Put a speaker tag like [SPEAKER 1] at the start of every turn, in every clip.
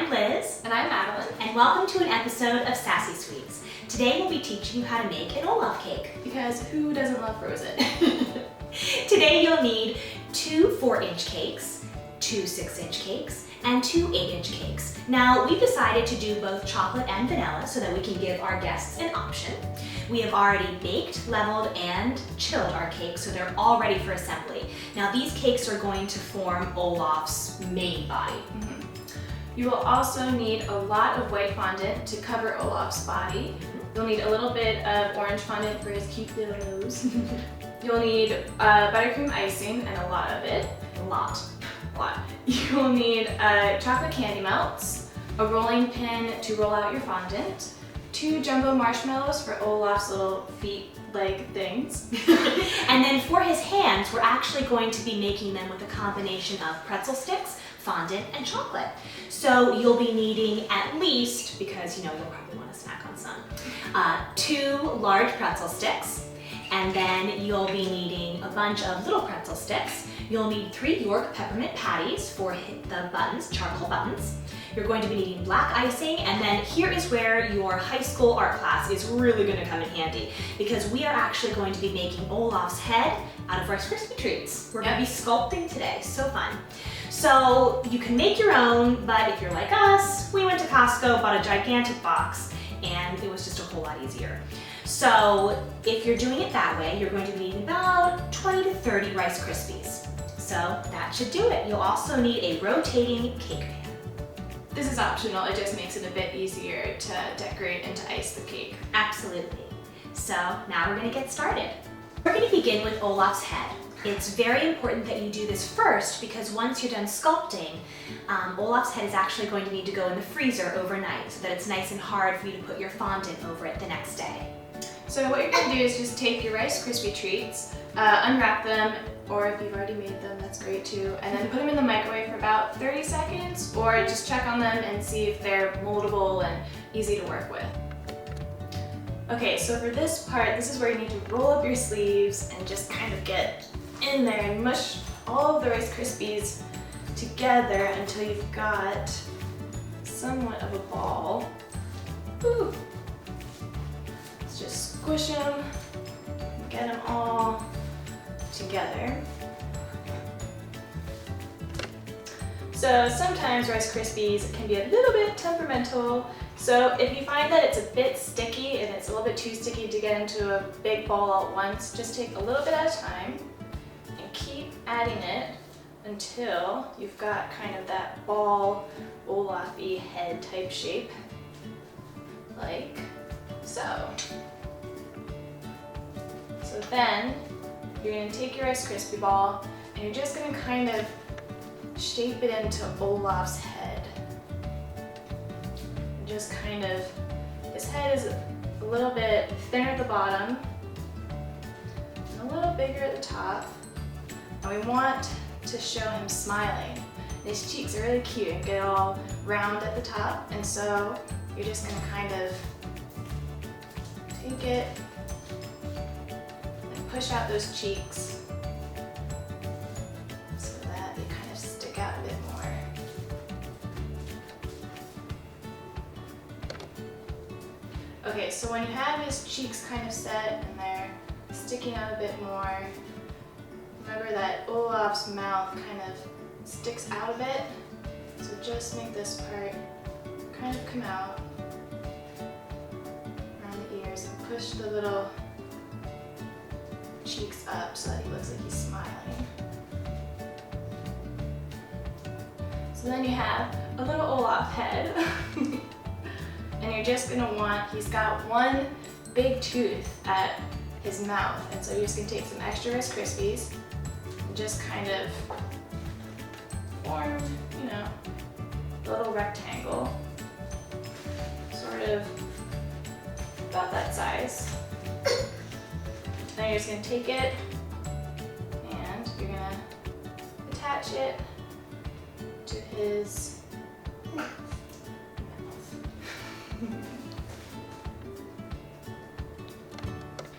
[SPEAKER 1] I'm Liz.
[SPEAKER 2] And I'm Madeline.
[SPEAKER 1] And welcome to an episode of SassySweets. Today we'll be teaching you how to make an Olaf cake.
[SPEAKER 2] Because who doesn't love frozen?
[SPEAKER 1] Today you'll need 2 4-inch cakes, 2 6-inch cakes, and 2 8-inch cakes. Now, we've decided to do both chocolate and vanilla so that we can give our guests an option. We have already baked, leveled, and chilled our cakes, so they're all ready for assembly. Now, these cakes are going to form Olaf's main body.
[SPEAKER 2] You will also need a lot of white fondant to cover Olaf's body. You'll need a little bit of orange fondant for his cute little nose. You'll need buttercream icing, and a lot of it. A lot. You'll need chocolate candy melts, a rolling pin to roll out your fondant, 2 jumbo marshmallows for Olaf's little feet-leg things.
[SPEAKER 1] And then for his hands, we're actually going to be making them with a combination of pretzel sticks, fondant, and chocolate. So you'll be needing at least, because you'll probably want to snack on some, 2 large pretzel sticks, and then you'll be needing a bunch of little pretzel sticks. You'll need 3 York peppermint patties for the buttons, charcoal buttons. You're going to be needing black icing, and then here is where your high school art class is really going to come in handy, because we are actually going to be making Olaf's head out of Rice Krispie treats. We're going to be sculpting today, so fun. So you can make your own, but if you're like us, we went to Costco, bought a gigantic box, and it was just a whole lot easier. So if you're doing it that way, you're going to be needing about 20 to 30 Rice Krispies. So that should do it. You'll also need a rotating cake pan.
[SPEAKER 2] This is optional, it just makes it a bit easier to decorate and to ice the cake.
[SPEAKER 1] Absolutely. So now we're going to get started. We're going to begin with Olaf's head. It's very important that you do this first because once you're done sculpting, Olaf's head is actually going to need to go in the freezer overnight so that it's nice and hard for you to put your fondant over it the next day.
[SPEAKER 2] So what you're going to do is just take your Rice Krispie treats, unwrap them, or if you've already made them, that's great too, and then put them in the microwave for about 30 seconds, or just check on them and see if they're moldable and easy to work with. Okay, so for this part, this is where you need to roll up your sleeves and just kind of get in there and mush all of the Rice Krispies together until you've got somewhat of a ball. Ooh. Let's just squish them, get them all together. So sometimes Rice Krispies can be a little bit temperamental, so if you find that it's a bit sticky and it's a little bit too sticky to get into a big ball all at once, just take a little bit at a time and keep adding it until you've got kind of that ball Olaf-y head type shape, like so. So then you're going to take your Rice Krispie ball and you're just going to kind of shape it into Olaf's head. And just kind of, his head is a little bit thinner at the bottom and a little bigger at the top. And we want to show him smiling. His cheeks are really cute and get all round at the top, and so you're just going to kind of take it and push out those cheeks so that they kind of stick out a bit more. Okay, so when you have his cheeks kind of set and they're sticking out a bit more, remember that Olaf's mouth kind of sticks out a bit, so just make this part kind of come out around the ears and push the little cheeks up so that he looks like he's smiling. So then you have a little Olaf head and you're just going to want, he's got one big tooth at his mouth, and so you're just going to take some extra Rice Krispies and just kind of form, a little rectangle, sort of about that size. Then you're just going to take it and you're going to attach it to his mouth.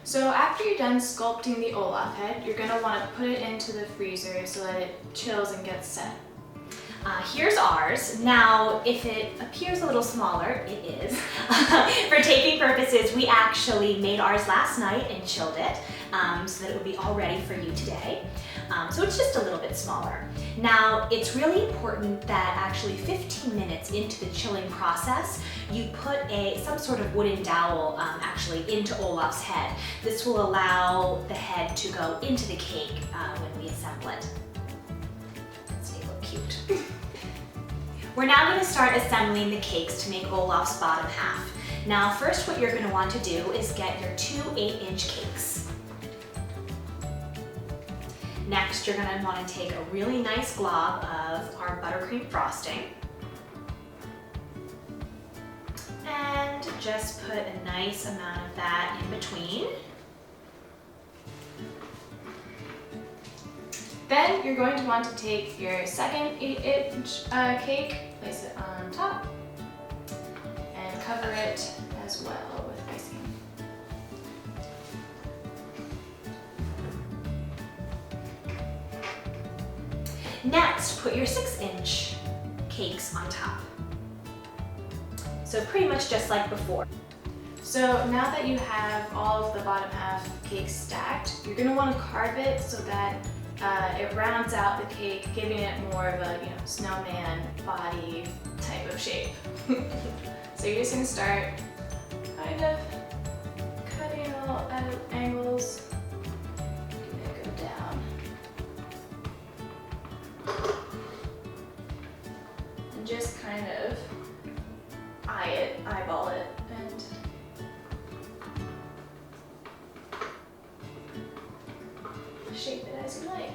[SPEAKER 2] So after you're done sculpting the Olaf head, you're going to want to put it into the freezer so that it chills and gets set.
[SPEAKER 1] Here's ours. Now, if it appears a little smaller, it is. For taping purposes, we actually made ours last night and chilled it so that it would be all ready for you today. So it's just a little bit smaller. Now, it's really important that actually 15 minutes into the chilling process, you put some sort of wooden dowel actually into Olaf's head. This will allow the head to go into the cake when we assemble it. Let's make it look cute. We're now going to start assembling the cakes to make Olaf's bottom half. Now, first what you're going to want to do is get your 2 8-inch cakes. Next, you're going to want to take a really nice glob of our buttercream frosting and just put a nice amount of that in between.
[SPEAKER 2] Then you're going to want to take your second 8-inch cake, place it on top, and cover it as well with icing.
[SPEAKER 1] Next, put your 6-inch cakes on top. So pretty much just like before.
[SPEAKER 2] So now that you have all of the bottom half cakes stacked, you're going to want to carve it so that it rounds out the cake, giving it more of a snowman body type of shape. So you're just going to start kind of cutting it all at angles. You're going to go down. And just kind of eyeball it, and shape it as you like.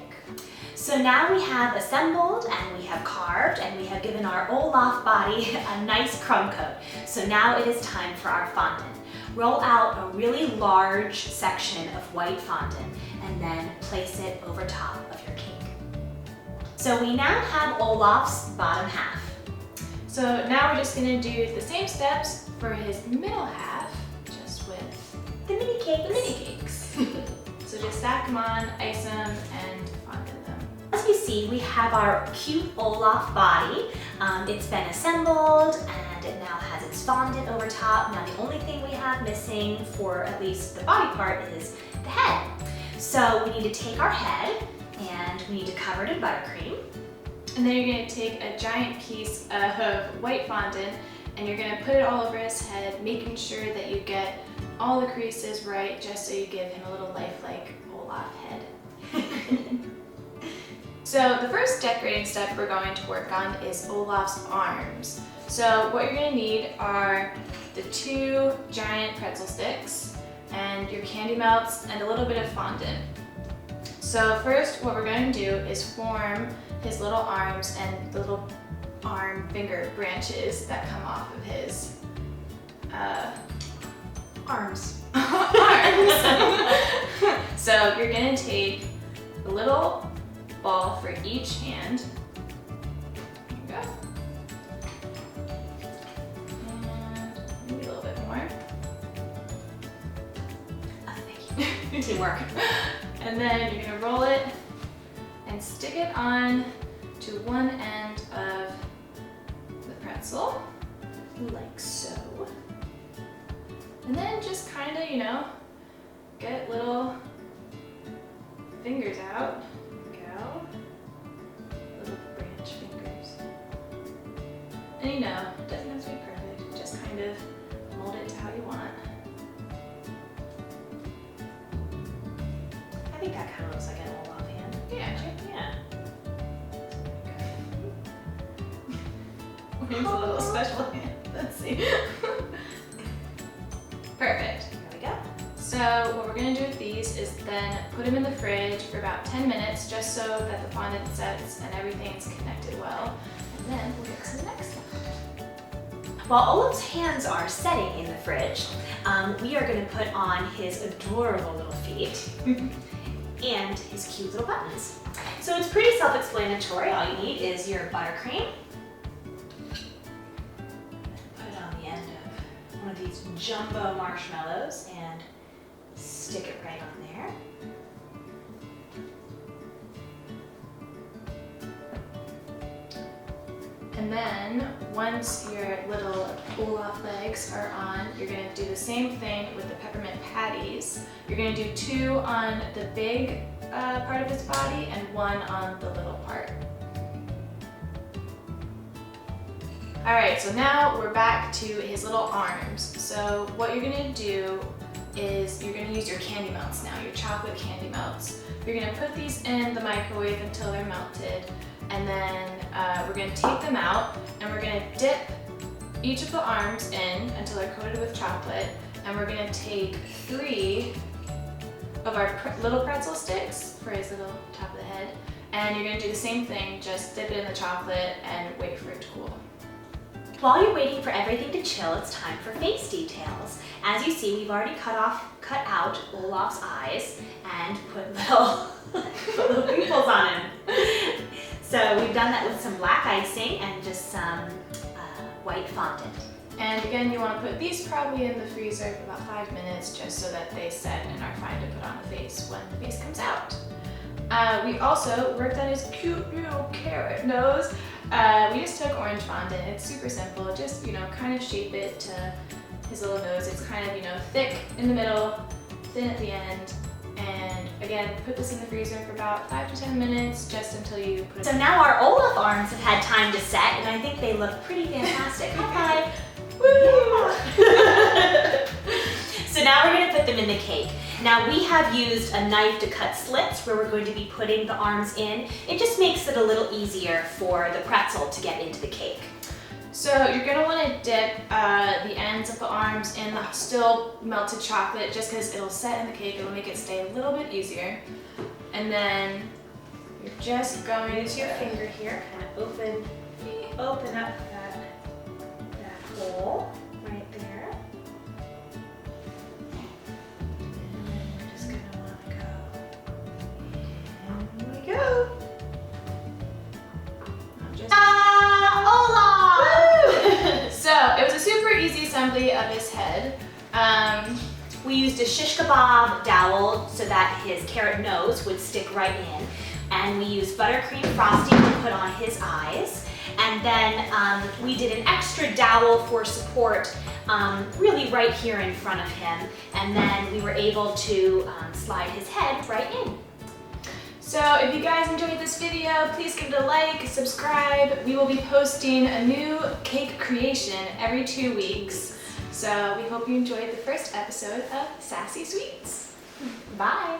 [SPEAKER 1] So now we have assembled and we have carved and we have given our Olaf body a nice crumb coat. So now it is time for our fondant. Roll out a really large section of white fondant and then place it over top of your cake. So we now have Olaf's bottom half.
[SPEAKER 2] So now we're just going to do the same steps for his middle half, just with
[SPEAKER 1] The mini cakes.
[SPEAKER 2] the mini cakes. So just stack them on, ice them, and fondant them.
[SPEAKER 1] As you see, we have our cute Olaf body. It's been assembled and it now has its fondant over top. Now the only thing we have missing for at least the body part is the head. So we need to take our head and we need to cover it in buttercream.
[SPEAKER 2] And then you're going to take a giant piece of white fondant and you're going to put it all over his head, making sure that you get all the creases right, just so you give him a little lifelike Olaf head. So the first decorating step we're going to work on is Olaf's arms. So what you're going to need are the 2 giant pretzel sticks and your candy melts and a little bit of fondant. So first what we're going to do is form his little arms and the little arm finger branches that come off of his
[SPEAKER 1] Arms.
[SPEAKER 2] So you're going to take a little ball for each hand. There you go. And maybe a little bit more.
[SPEAKER 1] Oh, thank you. Teamwork.
[SPEAKER 2] And then you're going to roll it and stick it on to one end of the pretzel,
[SPEAKER 1] Like so.
[SPEAKER 2] and then just kind of, get little fingers out. There we go. Little branch fingers. And it doesn't have to be perfect, just kind of mold it to how you want.
[SPEAKER 1] I think that kind of looks like an Olaf hand.
[SPEAKER 2] Yeah.
[SPEAKER 1] Yeah.
[SPEAKER 2] It's a little special hand. Let's see. Perfect.
[SPEAKER 1] There we go.
[SPEAKER 2] So what we're going to do with these is then put them in the fridge for about 10 minutes just so that the fondant sets and everything's connected well. And then we'll get to the next step.
[SPEAKER 1] While Olaf's hands are setting in the fridge, we are going to put on his adorable little feet and his cute little buttons. So it's pretty self-explanatory. All you need is your buttercream. Put it on the end of one of these jumbo marshmallows and stick it right on there.
[SPEAKER 2] then once your little Olaf legs are on, you're gonna do the same thing with the peppermint patties. You're gonna do 2 on the big part of his body and 1 on the little part. All right, so now we're back to his little arms. So what you're gonna do is you're gonna use your candy melts now, your chocolate candy melts. You're gonna put these in the microwave until they're melted, and then we're gonna take them out, and we're gonna dip each of the arms in until they're coated with chocolate, and we're gonna take 3 of our little pretzel sticks for his little top of the head, and you're gonna do the same thing, just dip it in the chocolate and wait for it to cool.
[SPEAKER 1] While you're waiting for everything to chill, it's time for face details. As you see, we've already cut out Olaf's eyes and put little pupils on him. So we've done that with some black icing and just some white fondant.
[SPEAKER 2] And again, you want to put these probably in the freezer for about 5 minutes just so that they set and are fine to put on the face when the face comes out. We also worked on his cute little carrot nose. We just took orange fondant. It's super simple. Just, kind of shape it to his little nose. It's kind of, thick in the middle, thin at the end. And again, put this in the freezer for about 5 to 10 minutes just until you put it.
[SPEAKER 1] So now our Olaf arms have had time to set, and I think they look pretty fantastic. High five! Woo! So now we're going to put them in the cake. Now we have used a knife to cut slits where we're going to be putting the arms in. It just makes it a little easier for the pretzel to get into the cake.
[SPEAKER 2] So you're going to want to dip the ends of the arms in the still melted chocolate just because it'll set in the cake. It'll make it stay a little bit easier. And then you're just going to use your finger here, kind of open up that hole right there. And just going to want to go. Here we go. So it was a super easy assembly of his head.
[SPEAKER 1] We used a shish kebab dowel so that his carrot nose would stick right in. And we used buttercream frosting to put on his eyes. And then we did an extra dowel for support really right here in front of him. And then we were able to slide his head right in.
[SPEAKER 2] So if you guys enjoyed this video, please give it a like, subscribe. We will be posting a new cake creation every 2 weeks. So we hope you enjoyed the first episode of Sassy Sweets.
[SPEAKER 1] Bye!